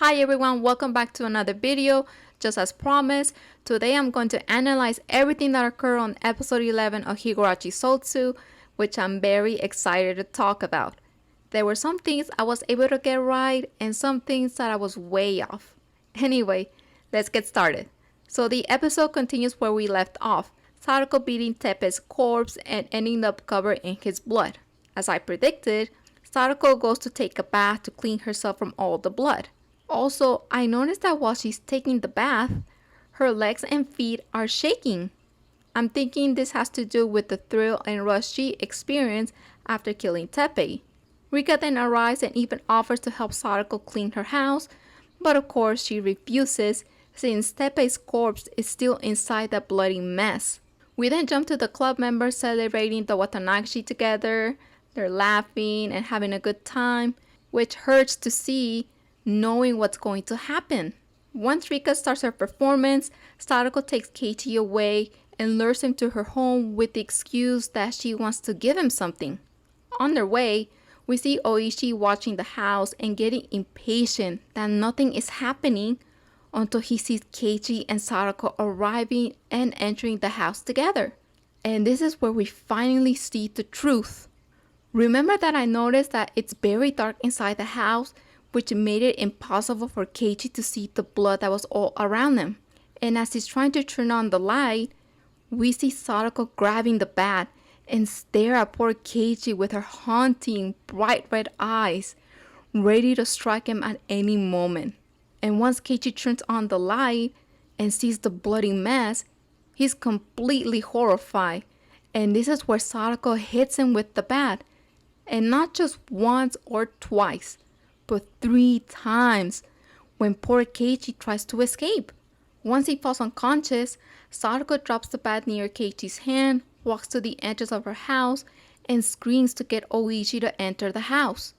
Hi everyone, welcome back to another video. Just as promised, today I'm going to analyze everything that occurred on episode 11 of Higurashi Sotsu, which I'm very excited to talk about. There were some things I was able to get right and some things that I was way off. Anyway, let's get started. So the episode continues where we left off, Satoko beating Teppei's corpse and ending up covered in his blood. As I predicted, Satoko goes to take a bath to clean herself from all the blood. Also, I noticed that while she's taking the bath, her legs and feet are shaking. I'm thinking this has to do with the thrill and rush she experienced after killing Teppei. Rika then arrives and even offers to help Satoko clean her house, but of course she refuses since Teppei's corpse is still inside that bloody mess. We then jump to the club members celebrating the Watanagashi together. They're laughing and having a good time, which hurts to see knowing what's going to happen. Once Rika starts her performance, Satoko takes Keiichi away and lures him to her home with the excuse that she wants to give him something. On their way, we see Oishi watching the house and getting impatient that nothing is happening until he sees Keiichi and Satoko arriving and entering the house together. And this is where we finally see the truth. Remember that I noticed that it's very dark inside the house, which made it impossible for Keiichi to see the blood that was all around him. And as he's trying to turn on the light, we see Satoko grabbing the bat and stare at poor Keiichi with her haunting, bright red eyes, ready to strike him at any moment. And once Keiichi turns on the light and sees the bloody mess, he's completely horrified. And this is where Satoko hits him with the bat. And not just once or twice, but 3 times when poor Keiichi tries to escape. Once he falls unconscious, Satoko drops the bat near Keiichi's hand, walks to the entrance of her house, and screams to get Oishi to enter the house.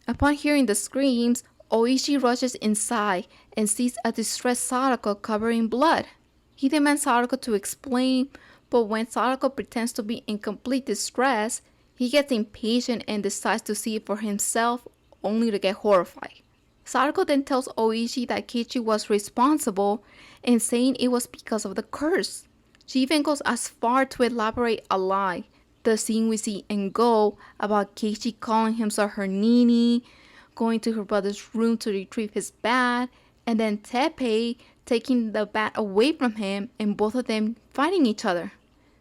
Upon hearing the screams, Oishi rushes inside and sees a distressed Satoko covered in blood. He demands Satoko to explain, but when Satoko pretends to be in complete distress, he gets impatient and decides to see it for himself, only to get horrified. Satoko then tells Oishi that Keiichi was responsible and saying it was because of the curse. She even goes as far to elaborate a lie, the scene we see in Go about Keiichi calling himself her nini, going to her brother's room to retrieve his bat, and then Teppei taking the bat away from him and both of them fighting each other.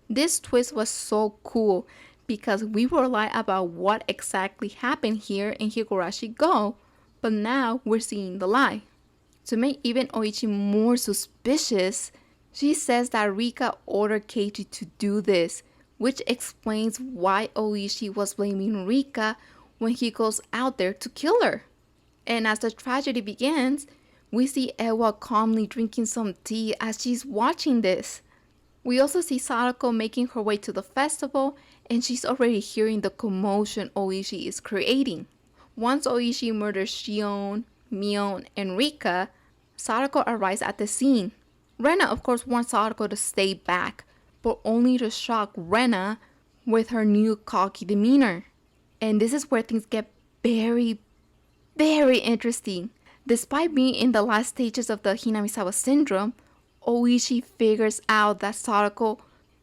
This twist was so cool because we were lied about what exactly happened here in Higurashi Go, but now we're seeing the lie. To make even Oichi more suspicious, she says that Rika ordered Keiichi to do this, which explains why Oishi was blaming Rika when he goes out there to kill her. And as the tragedy begins, we see Ewa calmly drinking some tea as she's watching this. We also see Satoko making her way to the festival, and she's already hearing the commotion Oishi is creating. Once Oishi murders Shion, Mion, and Rika, Satoko arrives at the scene. Rena of course wants Satoko to stay back, but only to shock Rena with her new cocky demeanor. And this is where things get very, very interesting. Despite being in the last stages of the Hinamizawa syndrome, Oishi figures out that Satoko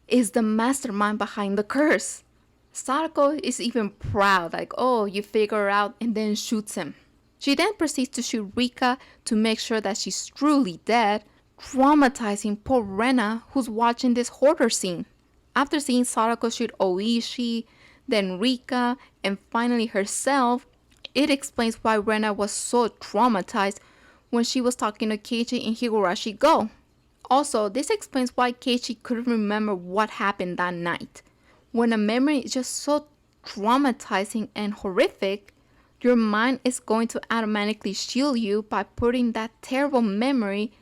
is the mastermind behind the curse. Satoko is even proud, like, oh, you figure it out, and then shoots him. She then proceeds to shoot Rika to make sure that she's truly dead, traumatizing poor Rena who's watching this horror scene. After seeing Satoko shoot Oishi, then Rika, and finally herself, it explains why Rena was so traumatized when she was talking to Keiichi in Higurashi Go. Also, this explains why Keiichi couldn't remember what happened that night. When a memory is just so traumatizing and horrific, your mind is going to automatically shield you by putting that terrible memory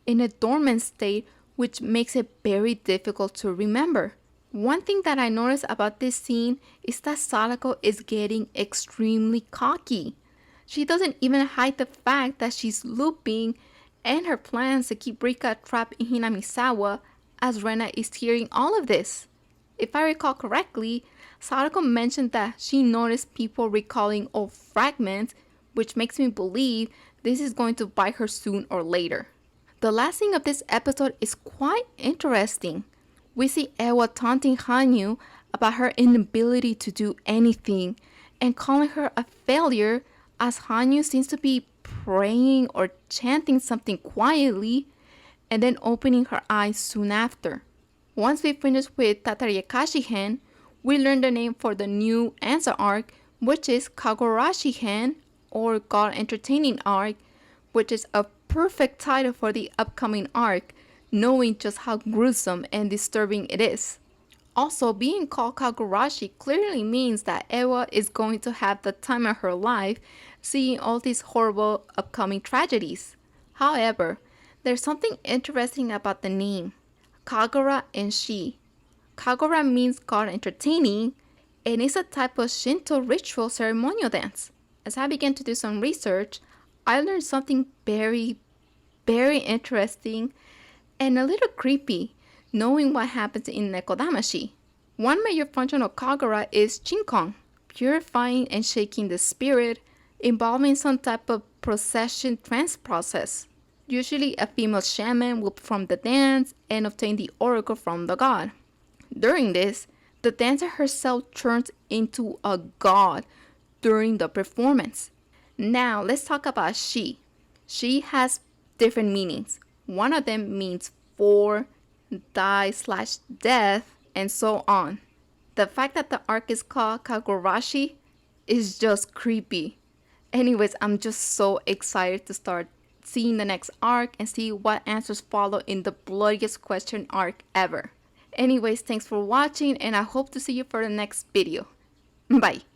in a dormant state, which makes it very difficult to remember. One thing that I noticed about this scene is that Satoko is getting extremely cocky. She doesn't even hide the fact that she's looping and her plans to keep Rika trapped in Hinamizawa as Rena is hearing all of this. If I recall correctly, Satoko mentioned that she noticed people recalling old fragments, which makes me believe This is going to bite her soon or later. The last scene of this episode is quite interesting. We see Ewa taunting Hanyu about her inability to do anything and calling her a failure as Hanyu seems to be praying or chanting something quietly and then opening her eyes soon after. Once we finish with Tatarayakashi Hen, we learn the name for the new answer arc, which is Kagurashi Hen, or God Entertaining Arc, which is a perfect title for the upcoming arc, knowing just how gruesome and disturbing it is. Also, being called Kagurashi clearly means that Ewa is going to have the time of her life seeing all these horrible upcoming tragedies. However, there's something interesting about the name Kagura and Shi. Kagura means God entertaining and is a type of Shinto ritual ceremonial dance. As I began to do some research, I learned something very interesting and a little creepy, knowing what happens in Nekodamashi. One major function of Kagura is Chinkon, purifying and shaking the spirit, involving some type of procession trance process. Usually, a female shaman will perform the dance and obtain the oracle from the god. During this, the dancer herself turns into a god during the performance. Now, let's talk about She. She has different meanings. One of them means for, die/death, and so on. The fact that the arc is called Kagurashi is just creepy. Anyways, I'm just so excited to start seeing the next arc and see what answers follow in the bloodiest question arc ever. Anyways, thanks for watching and I hope to see you for the next video. Bye.